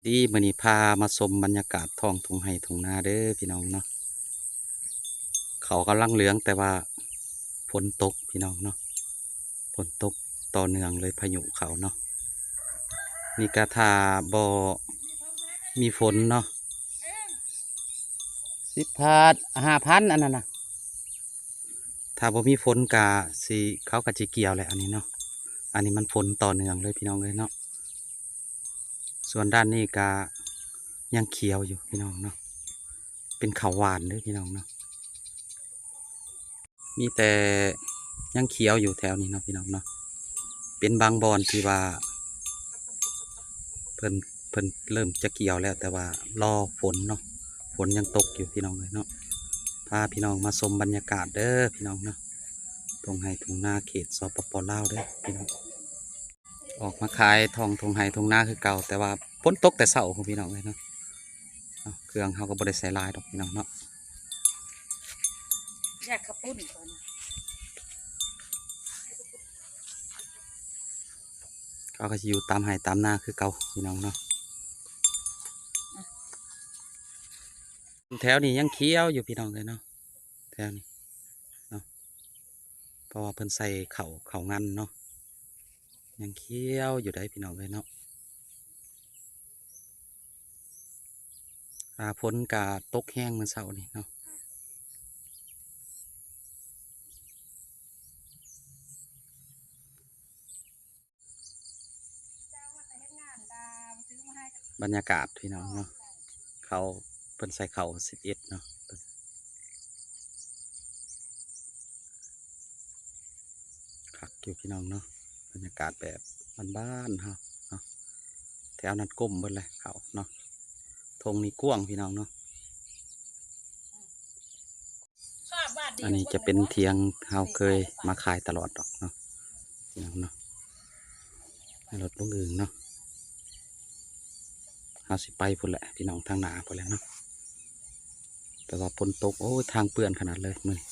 ดีมื้อนี้พามาชมบรรยากาศท้องทุ่งไร่ทุ่งนาเด้อพี่น้องเนาะเขากำลังเหลืองแต่ว่าฝนตกพี่น้องเนาะฝนตกต่อเนื่องเลยพายุเขาเนาะนี่กะทาบ่มีฝนเนาะ10 บาท5,000อันนั้นนะถ้าบ่มีฝนกะสิเขากะจิเกี่ยวแหละอันนี้เนาะอันนี้มันฝนต่อเนื่องเลยพี่น้องเลยเนาะส่วนด้านนี้กะยังเขียวอยู่พี่น้องเนาะเป็นข้าวหวานเด้อพี่น้องเนาะมีแต่ยังเขียวอยู่แถวนี้เนาะพี่น้องเนาะเป็นบางบอนที่ว่าเพิ่นเพิ่นเริ่มจะเกี่ยวแล้วแต่ว่ารอฝนเนาะฝนยังตกอยู่พี่น้องเลยเนาะพาพี่น้องมาชมบรรยากาศเด้อพี่น้องเนาะทุ่งไร่ทุ่งนาเขตสปป.ลาวเด้อพี่น้องออกมาขายทองทุ่งไร่ทุ่งนาคือเก่าแต่ว่าฝนตกแต่เช้าของพี่น้องเลยเนาะเครื่องเขาก็บ่ได้ใส่ลายดอกพี่น้องเนาะ อยากขับปุ้นก่อนเขาก็จะอยู่ตามไร่ตามนาคือเก่าพี่น้องเนาะแถวนี้ยังเขียวอยู่พี่น้องเลยเนาะแถวนี้เนาะเพราะว่าเพิ่นใส่เขางันเนาะยังเขียวอยู่ได้พี่น้องเลยเนาะฝนกาตกแห้งเมื่อเช้านี่เนาะบรรยากาศพี่น้องเนาะเขาเพิ่นใส่เขา11เนาะคักอยู่พี่น้องเนาะบรรยากาศแบบบ้านๆเฮาเนาะแถวนั้นก้มเบิดเลยเขาเนาะทงนี้กว้างพี่น้องเนาะอันนี้จะเป็นเทียงเฮาเคยมาขายตลอดดอกเนาะพี่น้องเนาะให้รถลงอื่นเนาะเฮาสิไปพุ่นแหละพี่น้องทางหนาพุ่นแหละเนาะแต่ว่าฝนตกโอ้ยทางเปื้อนขนาดเลยมื้อนี้